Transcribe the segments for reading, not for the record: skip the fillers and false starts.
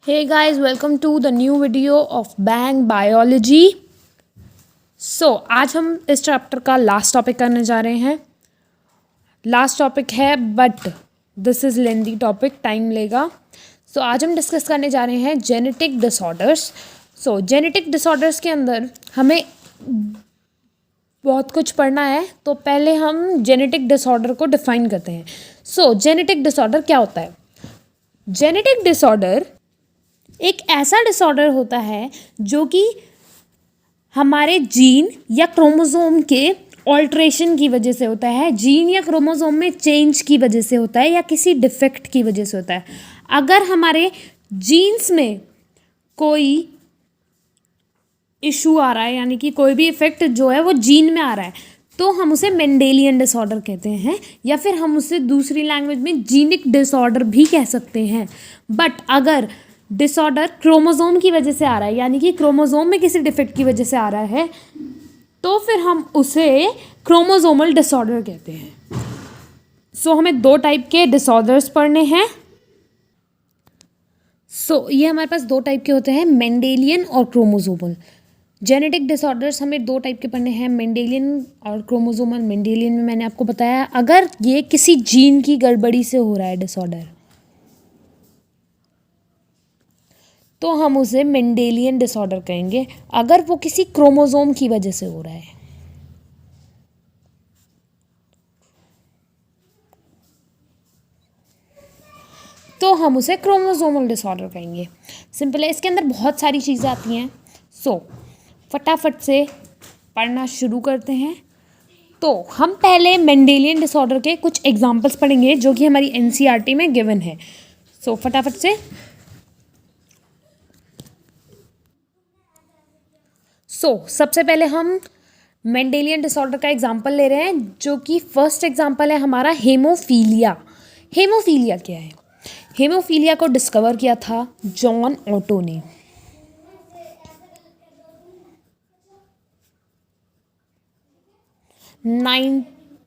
Hey guys, welcome to the new video of Bang Biology. आज हम इस chapter का लास्ट टॉपिक करने जा रहे हैं. लास्ट टॉपिक है but this is lengthy topic, time लेगा. आज हम डिस्कस करने जा रहे हैं जेनेटिक डिसऑर्डर्स. जेनेटिक डिसऑर्डर्स के अंदर हमें बहुत कुछ पढ़ना है. तो पहले हम जेनेटिक डिसऑर्डर को डिफाइन करते हैं. जेनेटिक डिसऑर्डर क्या होता है? जेनेटिक डिसऑर्डर एक ऐसा डिसऑर्डर होता है जो कि हमारे जीन या क्रोमोसोम के ऑल्ट्रेशन की वजह से होता है, जीन या क्रोमोसोम में चेंज की वजह से होता है, या किसी डिफेक्ट की वजह से होता है. अगर हमारे जीन्स में कोई इशू आ रहा है, यानी कि कोई भी इफेक्ट जो है वो जीन में आ रहा है, तो हम उसे मेंडेलियन डिसऑर्डर कहते हैं, या फिर हम उसे दूसरी लैंग्वेज में जीनिक डिसऑर्डर भी कह सकते हैं. बट अगर डिसऑर्डर क्रोमोसोम की वजह से आ रहा है, यानी कि क्रोमोसोम में किसी डिफेक्ट की वजह से आ रहा है, तो फिर हम उसे क्रोमोसोमल डिसऑर्डर कहते हैं. हमें दो टाइप के डिसऑर्डर्स पढ़ने हैं. ये हमारे पास दो टाइप के होते हैं, मेंडेलियन और क्रोमोसोमल. जेनेटिक डिसऑर्डर्स हमें दो टाइप के पढ़ने हैं, मेंडेलियन और क्रोमोसोमल. मेंडेलियन में मैंने आपको बताया अगर ये किसी जीन की गड़बड़ी से हो रहा है डिसऑर्डर, तो हम उसे मेंडेलियन डिसऑर्डर कहेंगे. अगर वो किसी क्रोमोसोम की वजह से हो रहा है तो हम उसे क्रोमोसोमल डिसऑर्डर कहेंगे. सिंपल है. इसके अंदर बहुत सारी चीज़ें आती हैं. फटाफट से पढ़ना शुरू करते हैं. तो हम पहले मेंडेलियन डिसऑर्डर के कुछ एग्जांपल्स पढ़ेंगे जो कि हमारी एनसीईआरटी में गिवन है. फटाफट से. सबसे पहले हम मेंडेलियन डिसऑर्डर का एग्जांपल ले रहे हैं, जो कि फर्स्ट एग्जांपल है हमारा हेमोफीलिया. हेमोफीलिया क्या है? हेमोफीलिया को डिस्कवर किया था जॉन ऑटो ने.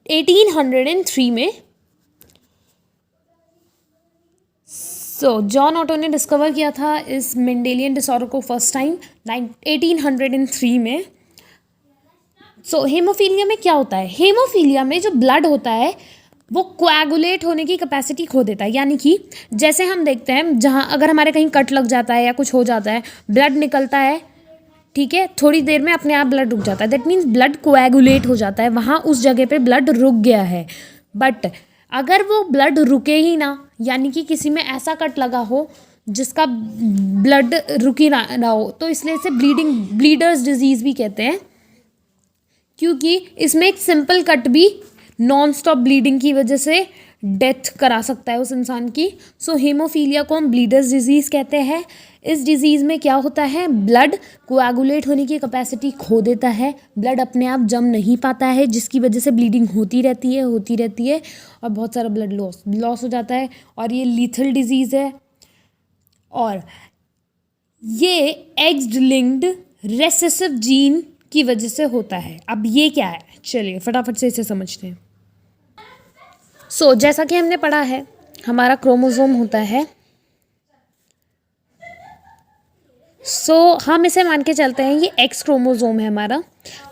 1803 में. जॉन ऑटो ने डिस्कवर किया था इस मेंडेलियन डिसऑर्डर को फर्स्ट टाइम 1803 में. हेमोफीलिया में क्या होता है? हेमोफीलिया में जो ब्लड होता है वो कोएगुलेट होने की कैपेसिटी खो देता है. यानी कि जैसे हम देखते हैं, जहाँ अगर हमारे कहीं कट लग जाता है या कुछ हो जाता है, ब्लड निकलता है, ठीक है, थोड़ी देर में अपने आप ब्लड रुक जाता है. दैट मीन्स ब्लड कोएगुलेट हो जाता है, वहाँ उस जगह पे ब्लड रुक गया है. बट अगर वो ब्लड रुके ही ना, यानी कि किसी में ऐसा कट लगा हो जिसका ब्लड रुक ही ना हो, तो इसलिए इसे ब्लीडर्स डिजीज़ भी कहते हैं, क्योंकि इसमें एक सिंपल कट भी नॉन स्टॉप ब्लीडिंग की वजह से डेथ करा सकता है उस इंसान की. हेमोफीलिया को हम ब्लीडर्स डिजीज़ कहते हैं. इस डिजीज़ में क्या होता है? ब्लड कोएगुलेट होने की कैपेसिटी खो देता है, ब्लड अपने आप जम नहीं पाता है, जिसकी वजह से ब्लीडिंग होती रहती है और बहुत सारा ब्लड लॉस हो जाता है, और ये लीथल डिजीज़ है. और ये एक्स लिंक्ड रेसेसिव जीन की वजह से होता है. अब ये क्या है? चलिए फटाफट से इसे समझते हैं. जैसा कि हमने पढ़ा है, हमारा क्रोमोसोम होता है. हम इसे मान के चलते हैं ये एक्स क्रोमोसोम है हमारा.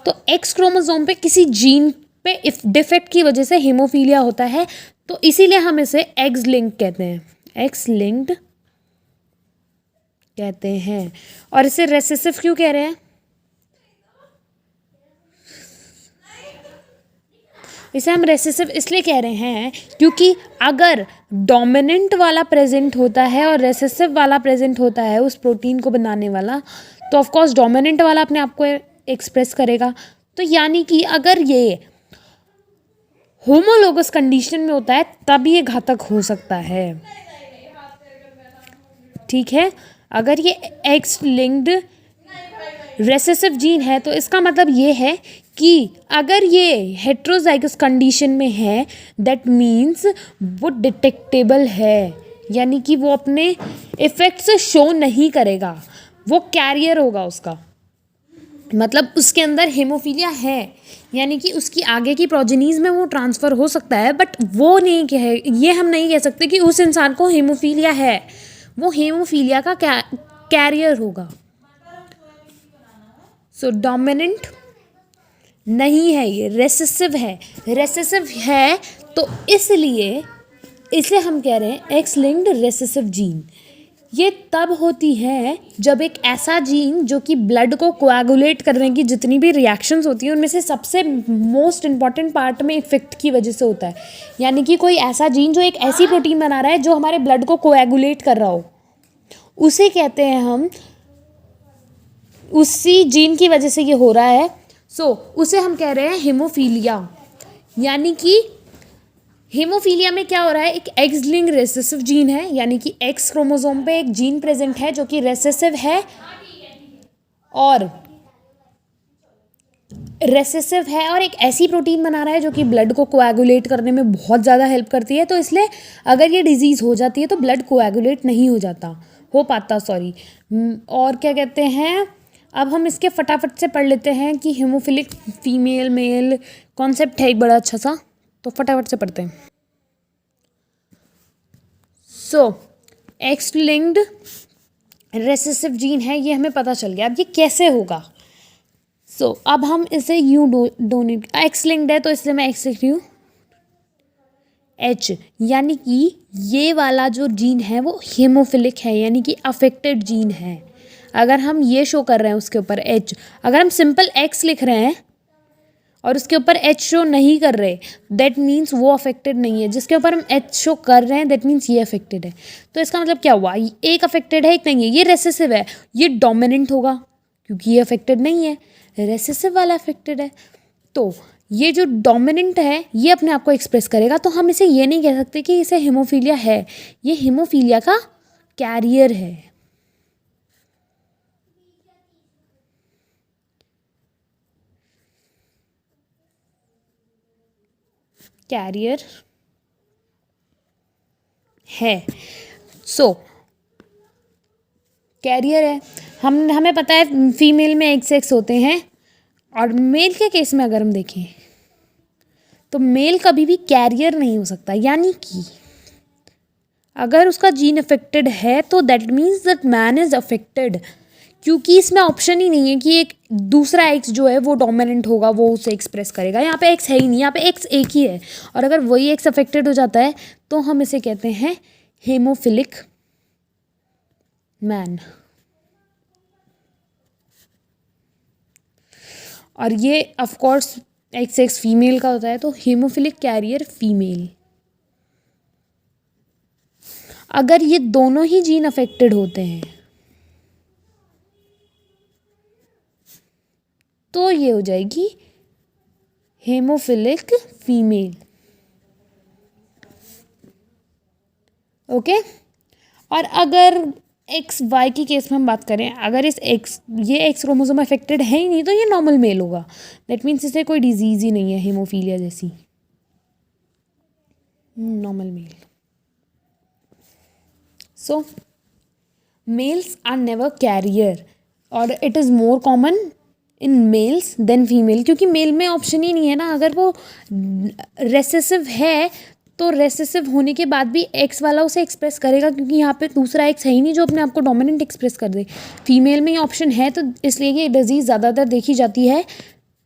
तो एक्स क्रोमोसोम पे किसी जीन पे डिफेक्ट की वजह से हेमोफीलिया होता है, तो इसीलिए हम इसे एक्स लिंक्ड कहते हैं. एक्स लिंक्ड कहते हैं. और इसे रेसेसिव क्यों कह रहे हैं? इसे हम रेसेसिव इसलिए कह रहे हैं क्योंकि अगर डोमिनेंट वाला प्रेजेंट होता है और रेसेसिव वाला प्रेजेंट होता है उस प्रोटीन को बनाने वाला, तो ऑफ कोर्स डोमिनेंट वाला अपने आप को एक्सप्रेस करेगा. तो यानी कि अगर ये होमोलोगस कंडीशन में होता है तब ये घातक हो सकता है. ठीक है. अगर ये एक्स लिंक्ड रेसेसिव जीन है तो इसका मतलब ये है कि अगर ये हेट्रोजाइगस कंडीशन में है, दैट मीन्स वो डिटेक्टेबल है, यानी कि वो अपने इफेक्ट से शो नहीं करेगा, वो कैरियर होगा उसका. मतलब उसके अंदर हेमोफीलिया है, यानी कि उसकी आगे की प्रोजेनीज में वो ट्रांसफ़र हो सकता है, बट वो नहीं कहे, ये हम नहीं कह सकते कि उस इंसान को हेमोफीलिया है. वो हेमोफीलिया का कैरियर होगा। सो डोमिनेंट नहीं है, ये रेसेसिव है। रेसेसिव है तो इसलिए इसे हम कह रहे हैं एक्स लिंक्ड रेसेसिव जीन। ये तब होती है जब एक ऐसा जीन जो कि ब्लड को कोएगुलेट करने की जितनी भी रिएक्शंस होती हैं उनमें से सबसे मोस्ट इम्पॉर्टेंट पार्ट में इफेक्ट की वजह से होता है। यानी कि कोई ऐसा जीन जो एक ऐसी प्रोटीन बना रहा है जो हमारे ब्लड को कोएगुलेट कर रहा हो, उसे कहते हैं हम, उसी जीन की वजह से ये हो रहा है। उसे हम कह रहे हैं हेमोफीलिया। यानी कि हेमोफीलिया में क्या हो रहा है, एक एक्स लिंक्ड रेसेसिव जीन है, यानी कि एक्स क्रोमोसोम पे एक जीन प्रेजेंट है जो कि रेसेसिव है और एक ऐसी प्रोटीन बना रहा है जो कि ब्लड को कोएगुलेट करने में बहुत ज़्यादा हेल्प करती है। तो इसलिए अगर ये डिजीज़ हो जाती है तो ब्लड कोएगुलेट नहीं हो पाता। और क्या कहते हैं, अब हम इसके फटाफट से पढ़ लेते हैं कि हेमोफिलिक फीमेल मेल कॉन्सेप्ट है एक बड़ा अच्छा सा, तो फटाफट से पढ़ते हैं। एक्स लिंक्ड रेसेसिव जीन है, ये हमें पता चल गया। अब ये कैसे होगा? अब हम इसे यूँ डोनेट, एक्स लिंक्ड है तो इसलिए मैं एक्स लिख रही हूँ एच, यानी कि ये वाला जो जीन है वो हेमोफिलिक है, यानी कि अफेक्टेड जीन है। अगर हम ये शो कर रहे हैं उसके ऊपर एच, अगर हम सिंपल एक्स लिख रहे हैं और उसके ऊपर एच शो नहीं कर रहे, दैट मीन्स वो अफेक्टेड नहीं है। जिसके ऊपर हम एच शो कर रहे हैं दैट मीन्स ये अफेक्टेड है। तो इसका मतलब क्या हुआ, एक अफेक्टेड है एक नहीं है। ये रेसेसिव है, ये डोमिनेंट होगा क्योंकि ये अफेक्टेड नहीं है, रेसेसिव वाला अफेक्टेड है। तो ये जो डोमिनेंट है ये अपने आप को एक्सप्रेस करेगा। तो हम इसे ये नहीं कह सकते कि इसे हेमोफीलिया है, ये हेमोफीलिया का कैरियर है। कैरियर है। कैरियर है, हमें पता है फीमेल में एक्स होते हैं, और मेल के केस में अगर हम देखें तो मेल कभी भी कैरियर नहीं हो सकता। यानी कि अगर उसका जीन अफेक्टेड है तो that means that man is affected, क्योंकि इसमें ऑप्शन ही नहीं है कि एक दूसरा एक्स जो है वो डोमिनेंट होगा, वो उसे एक्सप्रेस करेगा। यहाँ पे एक्स है ही नहीं, यहाँ पे एक्स एक ही है, और अगर वही एक्स अफेक्टेड हो जाता है तो हम इसे कहते हैं हेमोफिलिक मैन। और ये ऑफ कोर्स एक्स फीमेल का होता है, तो हेमोफिलिक कैरियर फीमेल। अगर ये दोनों ही जीन अफेक्टेड होते हैं तो ये हो जाएगी हेमोफिलिक फीमेल। ओके, और अगर एक्स वाई की केस में हम बात करें, अगर ये एक्स क्रोमोसोम अफेक्टेड है ही नहीं तो ये नॉर्मल मेल होगा। दैट मीन्स इसे कोई डिजीज़ ही नहीं है हेमोफीलिया जैसी, normal male. So males are never carrier, और it is more common in males than female, क्योंकि मेल में ऑप्शन ही नहीं है ना। अगर वो रेसेसिव है तो रेसेसिव होने के बाद भी एक्स वाला उसे एक्सप्रेस करेगा, क्योंकि यहाँ पे दूसरा एक्स है ही नहीं जो अपने आप को डोमिनेंट एक्सप्रेस कर दे। फीमेल में ये ऑप्शन है, तो इसलिए ये डिजीज़ ज़्यादातर देखी जाती है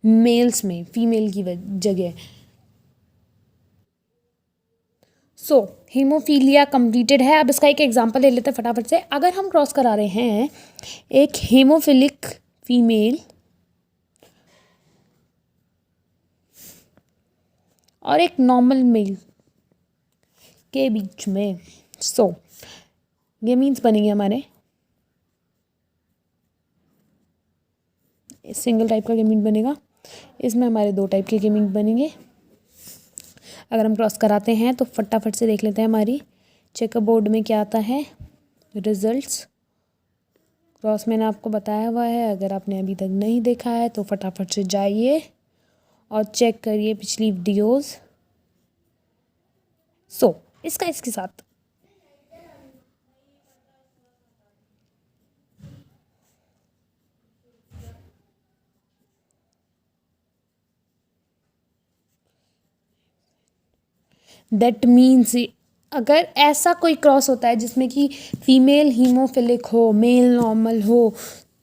मेल्स में, फीमेल की जगह। हीमोफीलिया कंप्लीटेड है। अब इसका एक एग्जांपल ले लेते हैं फटाफट से। अगर हम क्रॉस करा रहे हैं एक हेमोफिलिक फीमेल और एक नॉर्मल मेल के बीच में, ये मीन्स बनेंगे हमारे सिंगल टाइप का गेमीट बनेगा। इसमें हमारे 2 टाइप के गेमीट बनेंगे। अगर हम क्रॉस कराते हैं तो फटाफट से देख लेते हैं हमारी चेकअप बोर्ड में क्या आता है रिजल्ट्स। क्रॉस मैंने आपको बताया हुआ है, अगर आपने अभी तक नहीं देखा है तो फटाफट से जाइए और चेक करिए पिछली वीडियोस। इसका इसके साथ दैट मीन्स अगर ऐसा कोई क्रॉस होता है जिसमें कि फीमेल हीमोफिलिक हो, मेल नॉर्मल हो,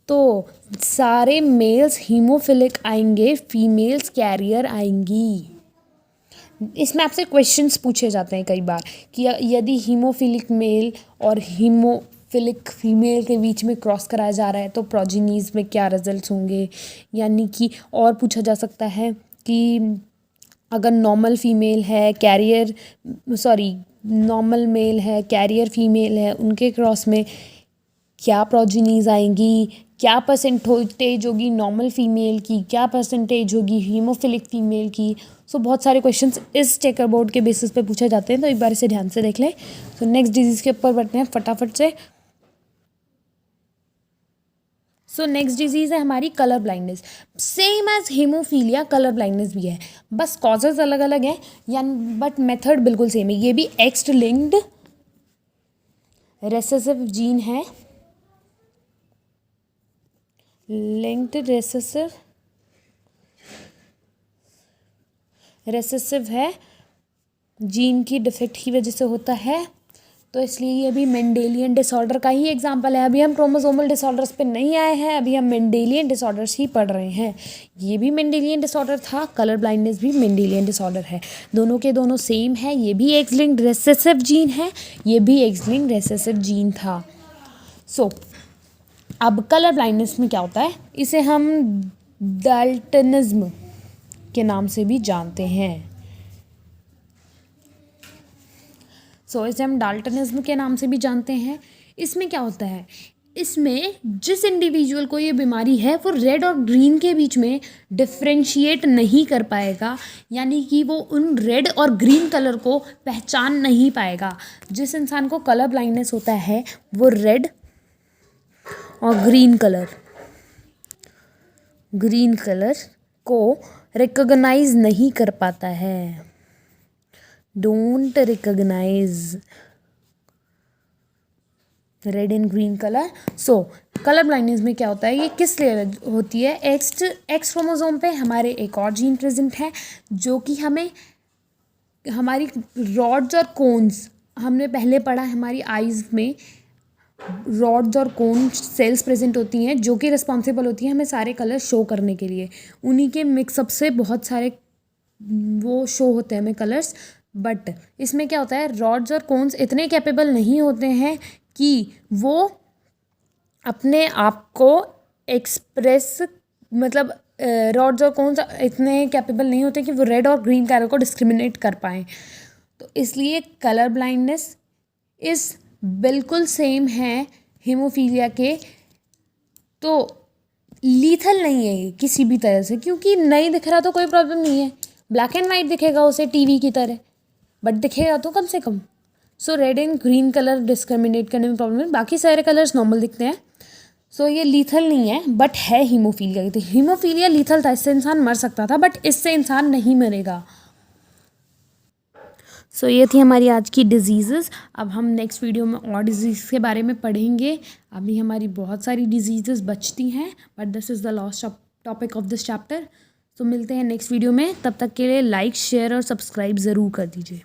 तो सारे मेल्स हीमोफिलिक आएंगे, फीमेल्स कैरियर आएंगी। इसमें आपसे क्वेश्चंस पूछे जाते हैं कई बार कि यदि हीमोफिलिक मेल और हीमोफिलिक फीमेल के बीच में क्रॉस कराया जा रहा है तो प्रोजेनीज में क्या रिजल्ट्स होंगे। यानी कि और पूछा जा सकता है कि अगर नॉर्मल फीमेल है कैरियर नॉर्मल मेल है कैरियर फीमेल है, उनके क्रॉस में क्या प्रोजेनीज आएंगी, क्या परसेंटेज होगी नॉर्मल फीमेल की, क्या परसेंटेज होगी हीमोफिलिक फीमेल की। सो बहुत सारे क्वेश्चंस इस चेकर बोर्ड के बेसिस पे पूछे जाते हैं, तो एक बार इसे ध्यान से देख लें। सो नेक्स्ट डिजीज़ के ऊपर बढ़ते हैं फटाफट से। सो नेक्स्ट डिजीज़ है हमारी colour blindness. Same as haemophilia colour blindness भी है, बस कॉजेज अलग अलग हैं यानी, बट मेथड बिल्कुल सेम है। ये भी एक्स लिंक्ड रेसेसिव जीन है, लिंक्ड रेसेसिव है, जीन की डिफेक्ट की वजह से होता है, तो इसलिए ये भी मेंडेलियन डिसऑर्डर का ही एग्जांपल है। अभी हम क्रोमोसोमल डिसऑर्डर्स पे नहीं आए हैं, अभी हम मेंडेलियन डिसऑर्डर्स ही पढ़ रहे हैं। ये भी मेंडेलियन डिसऑर्डर था, कलर ब्लाइंडनेस भी मेंडेलियन डिसऑर्डर है, दोनों के दोनों सेम है। ये भी एक्स लिंक्ड रेसेसिव जीन है, ये भी एक्स लिंक्ड रेसेसिव जीन था। सो अब कलर ब्लाइंडनेस में क्या होता है, इसे हम डाल्टनिज्म के नाम से भी जानते हैं। इसे हम डाल्टनिज्म के नाम से भी जानते हैं। इसमें क्या होता है, इसमें जिस इंडिविजुअल को ये बीमारी है वो रेड और ग्रीन के बीच में डिफ्रेंशिएट नहीं कर पाएगा, यानी कि वो उन रेड और ग्रीन कलर को पहचान नहीं पाएगा। जिस इंसान को कलर ब्लाइंडनेस होता है वो रेड और ग्रीन कलर को रिकॉग्नाइज नहीं कर पाता है, don't recognise red and green colour. So colour blindness में क्या होता है, ये किस लिए होती है, एक्स क्रोमोसोम पे हमारे एक और जीन प्रेजेंट है जो कि हमें हमारी रॉड्स और कोन्स, हमने पहले पढ़ा हमारी आइज़ में रॉड्स और कोन सेल्स प्रेजेंट होती हैं जो कि रिस्पॉन्सिबल होती हैं हमें सारे कलर शो करने के लिए। उन्हीं के मिक्सअप से बहुत सारे वो शो होते हैं हमें कलर्स। बट इसमें क्या होता है, रॉड्स और कोन्स इतने कैपेबल नहीं होते हैं कि वो अपने आप को एक्सप्रेस, मतलब रॉड्स और कोन्स इतने कैपेबल नहीं होते कि वो रेड और ग्रीन कलर को डिस्क्रिमिनेट कर पाएँ। तो इसलिए कलर ब्लाइंडनेस इस बिल्कुल सेम है हीमोफीलिया के, तो लीथल नहीं है ये किसी भी तरह से, क्योंकि नहीं दिख रहा तो कोई प्रॉब्लम नहीं है, ब्लैक एंड वाइट दिखेगा उसे टीवी की तरह, बट दिखेगा तो कम से कम। So red and green colour discriminate करने में प्रॉब्लम है, बाकी सारे कलर्स नॉर्मल दिखते हैं। सो ये लीथल नहीं है बट है हीमोफीलिया। तो हीमोफीलिया लीथल था, इससे इंसान मर सकता था, बट इससे इंसान नहीं मरेगा। सो ये थी हमारी आज की डिजीज़ेज़। अब हम नेक्स्ट वीडियो में और डिजीज़ के बारे में पढ़ेंगे। अभी हमारी बहुत सारी डिजीज़ेज़ बचती हैं, but this is the last topic of this chapter. तो मिलते हैं नेक्स्ट वीडियो में, तब तक के लिए लाइक शेयर और सब्सक्राइब ज़रूर कर दीजिए।